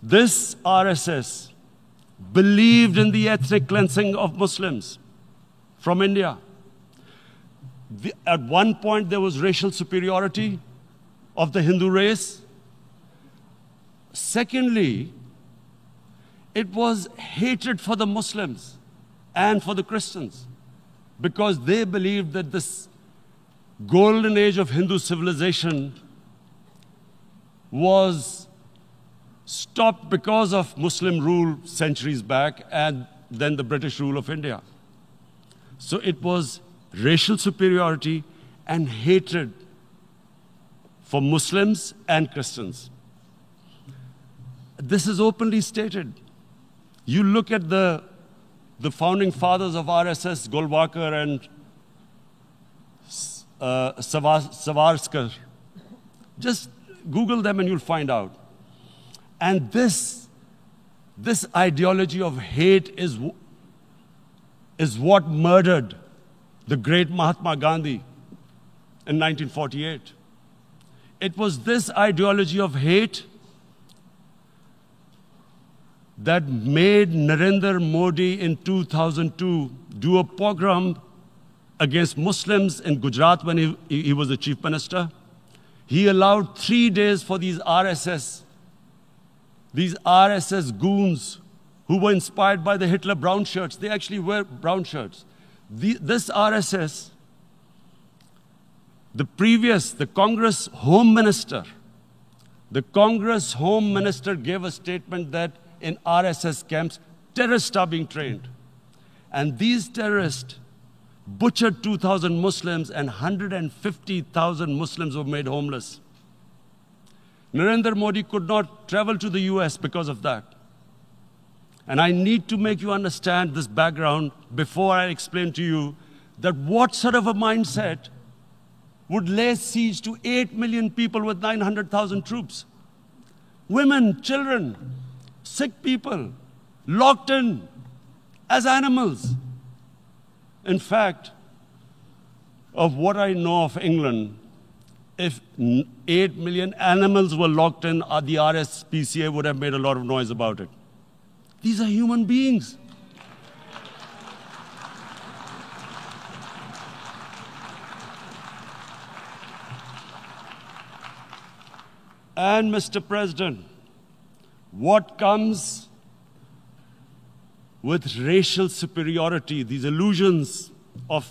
This RSS believed in the ethnic cleansing of Muslims from India. At one point, there was racial superiority of the Hindu race. Secondly, it was hatred for the Muslims and for the Christians, because they believed that this golden age of Hindu civilization was stopped because of Muslim rule centuries back and then the British rule of India. So it was racial superiority and hatred for Muslims and Christians. This is openly stated. You look at the founding fathers of RSS, Golwalkar and Savarkar. Just Google them and you'll find out. And this ideology of hate is what murdered the great Mahatma Gandhi in 1948. It was this ideology of hate that made Narendra Modi in 2002 do a pogrom against Muslims in Gujarat when he was the chief minister. He allowed 3 days for these RSS goons who were inspired by the Hitler brown shirts. They actually wear brown shirts. This RSS, the Congress Home Minister gave a statement that in RSS camps, terrorists are being trained. And these terrorists butchered 2,000 Muslims and 150,000 Muslims were made homeless. Narendra Modi could not travel to the US because of that. And I need to make you understand this background before I explain to you that what sort of a mindset would lay siege to 8 million people with 900,000 troops. Women, children, sick people, locked in as animals. In fact, of what I know of England, if 8 million animals were locked in, the RSPCA would have made a lot of noise about it. These are human beings. And Mr. President, what comes with racial superiority, these illusions of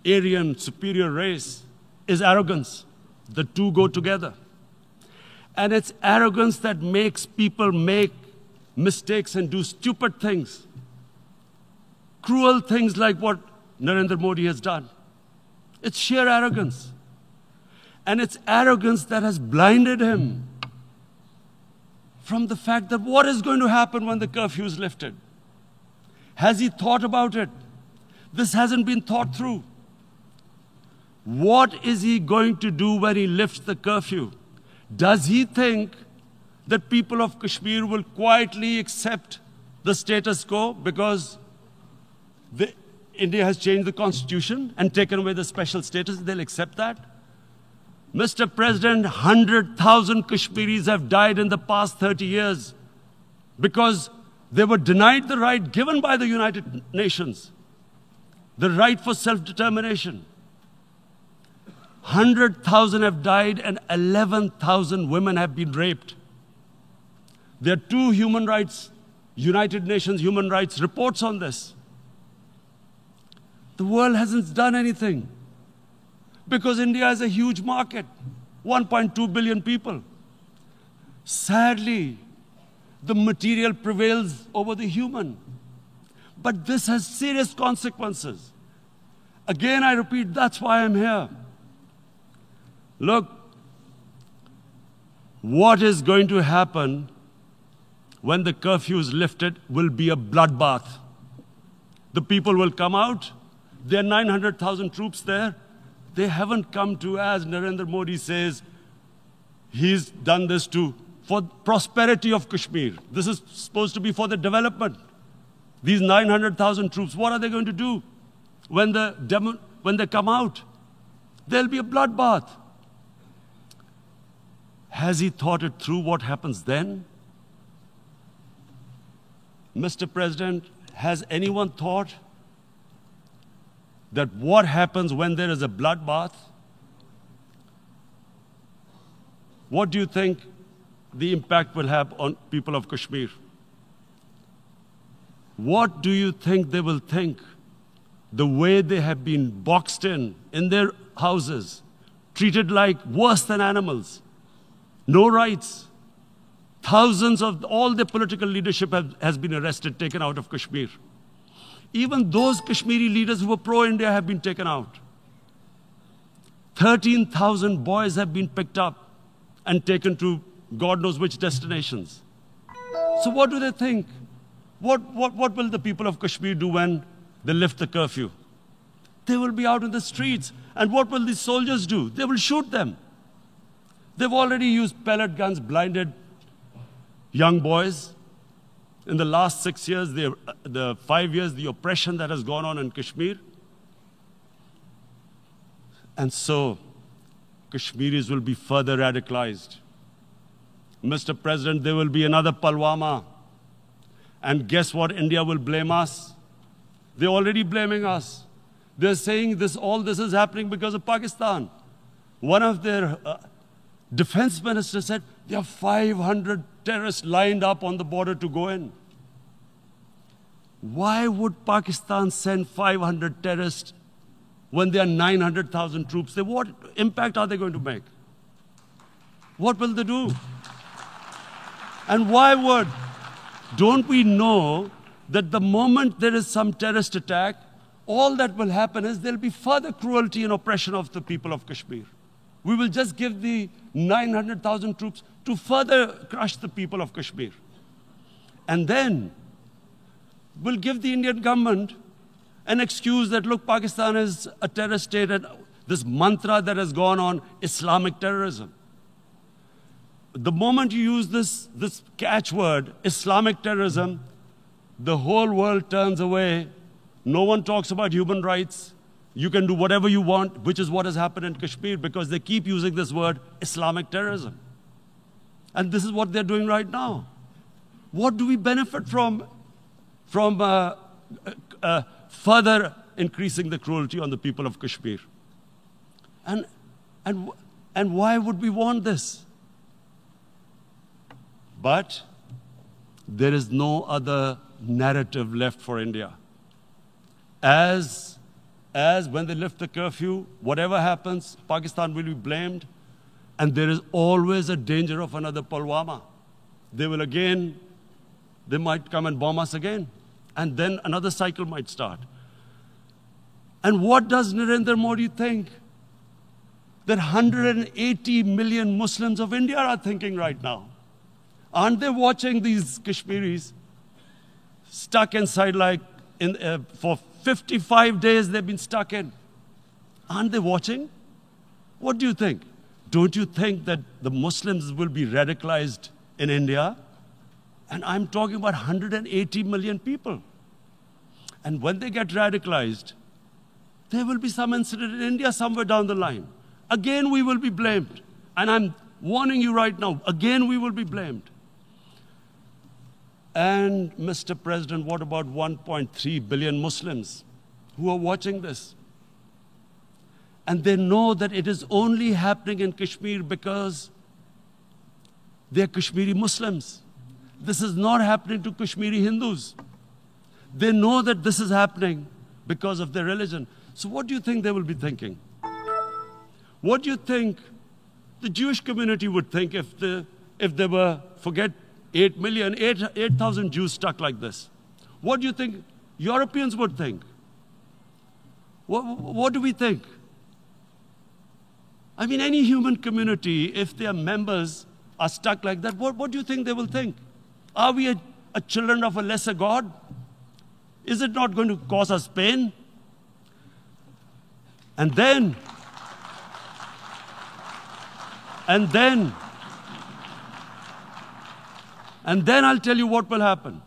Aryan superior race, is arrogance. The two go together. And it's arrogance that makes people make mistakes and do stupid things. Cruel things like what Narendra Modi has done. It's sheer arrogance. And it's arrogance that has blinded him from the fact that what is going to happen when the curfew is lifted? Has he thought about it? This hasn't been thought through. What is he going to do when he lifts the curfew? Does he think that people of Kashmir will quietly accept the status quo because India has changed the constitution and taken away the special status? They'll accept that? Mr. President, 100,000 Kashmiris have died in the past 30 years because they were denied the right given by the United Nations, the right for self-determination. 100,000 have died and 11,000 women have been raped. There are 2 United Nations human rights reports on this. The world hasn't done anything because India is a huge market, 1.2 billion people. Sadly, the material prevails over the human. But this has serious consequences. Again, I repeat, that's why I'm here. Look, what is going to happen when the curfew is lifted will be a bloodbath. The people will come out. There are 900,000 troops there. They haven't come to, as Narendra Modi says, he's done this for prosperity of Kashmir. This is supposed to be for the development. These 900,000 troops, what are they going to do when they come out? There'll be a bloodbath. Has he thought it through what happens then? Mr. President, has anyone thought that what happens when there is a bloodbath? What do you think the impact will have on people of Kashmir? What do you think they will think? The way they have been boxed in their houses, treated like worse than animals, no rights. Thousands of all the political leadership has been arrested, taken out of Kashmir. Even those Kashmiri leaders who were pro-India have been taken out. 13,000 boys have been picked up and taken to God knows which destinations. So what do they think? What will the people of Kashmir do when they lift the curfew? They will be out in the streets. And what will these soldiers do? They will shoot them. They've already used pellet guns, blinded young boys. In the last 6 years, the 5 years, the oppression that has gone on in Kashmir. And so, Kashmiris will be further radicalized. Mr. President, there will be another Pulwama. And guess what? India will blame us. They're already blaming us. They're saying all this is happening because of Pakistan. One of their defense ministers said, there are 500 terrorists lined up on the border to go in. Why would Pakistan send 500 terrorists when there are 900,000 troops? What impact are they going to make? What will they do? And don't we know that the moment there is some terrorist attack, all that will happen is there'll be further cruelty and oppression of the people of Kashmir. We will just give the 900,000 troops to further crush the people of Kashmir. And then we'll give the Indian government an excuse that, look, Pakistan is a terrorist state, and this mantra that has gone on, Islamic terrorism. The moment you use this catchword, Islamic terrorism, the whole world turns away. No one talks about human rights. You can do whatever you want, which is what has happened in Kashmir, because they keep using this word, Islamic terrorism. And this is what they're doing right now. What do we benefit from further increasing the cruelty on the people of Kashmir? And why would we want this? But there is no other narrative left for India. As when they lift the curfew, whatever happens, Pakistan will be blamed, and there is always a danger of another Pulwama. They might come and bomb us again, and then another cycle might start. And what does Narendra Modi think? That 180 million Muslims of India are thinking right now. Aren't they watching these Kashmiris stuck inside for 55 days they've been stuck in? Aren't they watching? What do you think? Don't you think that the Muslims will be radicalized in India? And I'm talking about 180 million people. And when they get radicalized, there will be some incident in India somewhere down the line. Again, we will be blamed. And I'm warning you right now, again, we will be blamed. And Mr. President, what about 1.3 billion Muslims who are watching this? And they know that it is only happening in Kashmir because they're Kashmiri Muslims. This is not happening to Kashmiri Hindus. They know that this is happening because of their religion. So what do you think they will be thinking? What do you think the Jewish community would think if they were, forget 8,000 Jews stuck like this? What do you think Europeans would think? What do we think? I mean, any human community, if their members are stuck like that, what do you think they will think? Are we a children of a lesser God? Is it not going to cause us pain? And then I'll tell you what will happen.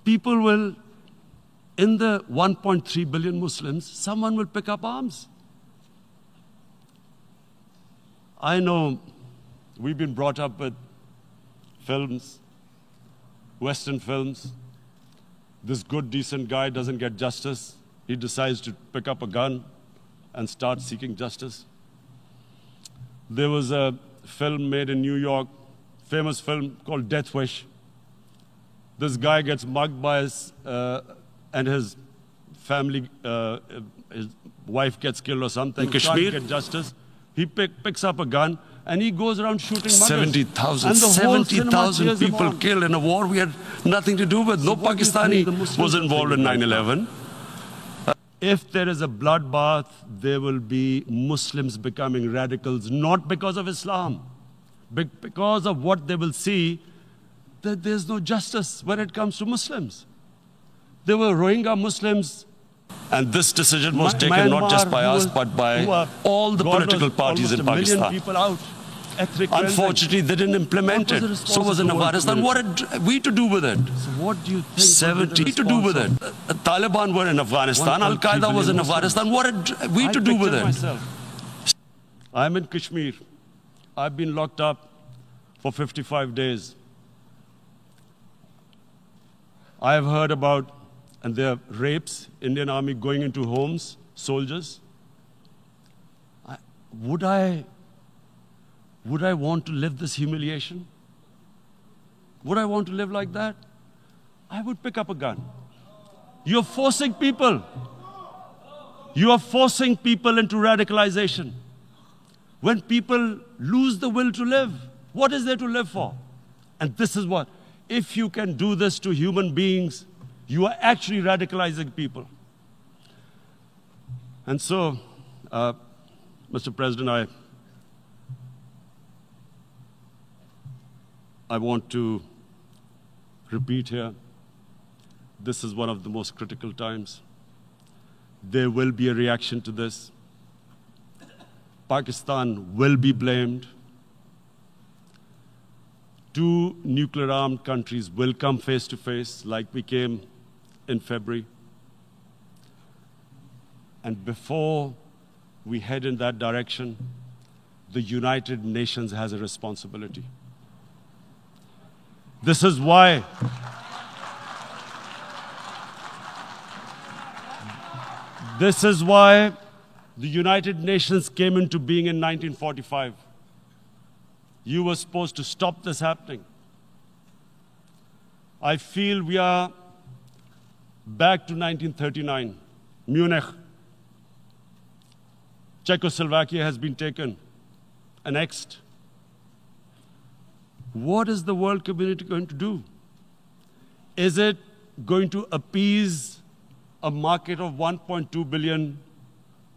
People will, in the 1.3 billion Muslims, someone will pick up arms. I know we've been brought up with films Western films. This good, decent guy doesn't get justice. He decides to pick up a gun and start seeking justice. There was a film made in New York, famous film called Death Wish. This guy gets mugged by and his family, his wife gets killed or something. Kashmir? Can't get justice. He picks up a gun and he goes around shooting muggers. 70,000 people killed in a war we had nothing to do with. No Pakistani was involved in 9/11. If there is a bloodbath, there will be Muslims becoming radicals, not because of Islam, but because of what they will see, that there's no justice when it comes to Muslims. There were Rohingya Muslims. And this decision was taken not just by us, but by all the political parties in Pakistan. People out, unfortunately, they didn't implement it. So was in Afghanistan. What had we to do with it? So what do you think? 70 to do with it. Taliban were in Afghanistan. Al-Qaeda was in Afghanistan. What had we to do with it? I'm in Kashmir. I've been locked up for 55 days. I have heard about, and there are rapes, Indian Army going into homes, soldiers. Would I want to live this humiliation? Would I want to live like that? I would pick up a gun. You're forcing people. You are forcing people into radicalization. When people lose the will to live, what is there to live for? And this is what, if you can do this to human beings, you are actually radicalizing people. And so, Mr. President, I want to repeat here, this is one of the most critical times. There will be a reaction to this. Pakistan will be blamed. Two nuclear-armed countries will come face to face like we came in February. And before we head in that direction, the United Nations has a responsibility. This is why the United Nations came into being in 1945. You were supposed to stop this happening. I feel we are back to 1939, Munich. Czechoslovakia has been taken, annexed. What is the world community going to do? Is it going to appease a market of 1.2 billion,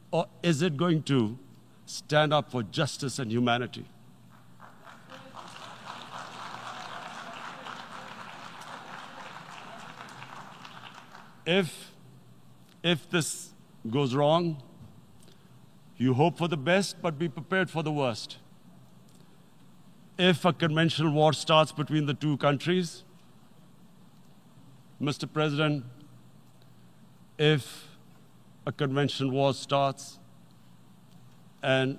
or is it going to stand up for justice and humanity? If this goes wrong, you hope for the best, but be prepared for the worst. If a conventional war starts between the two countries, Mr. President, if a conventional war starts, and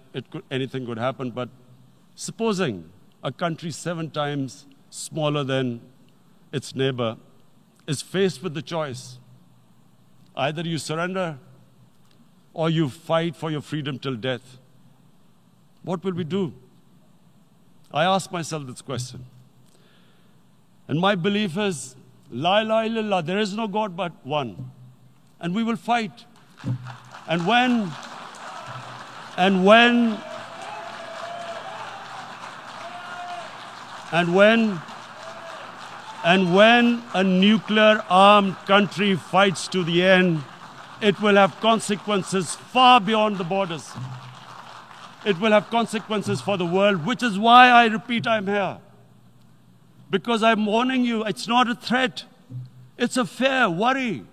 anything could happen, but supposing a country 7 times smaller than its neighbor is faced with the choice, either you surrender or you fight for your freedom till death, what will we do? I ask myself this question. And my belief is, La ilaha illallah, there is no God but one. And we will fight. And when a nuclear-armed country fights to the end, it will have consequences far beyond the borders. It will have consequences for the world, which is why I repeat I'm here. Because I'm warning you, it's not a threat. It's a fair worry.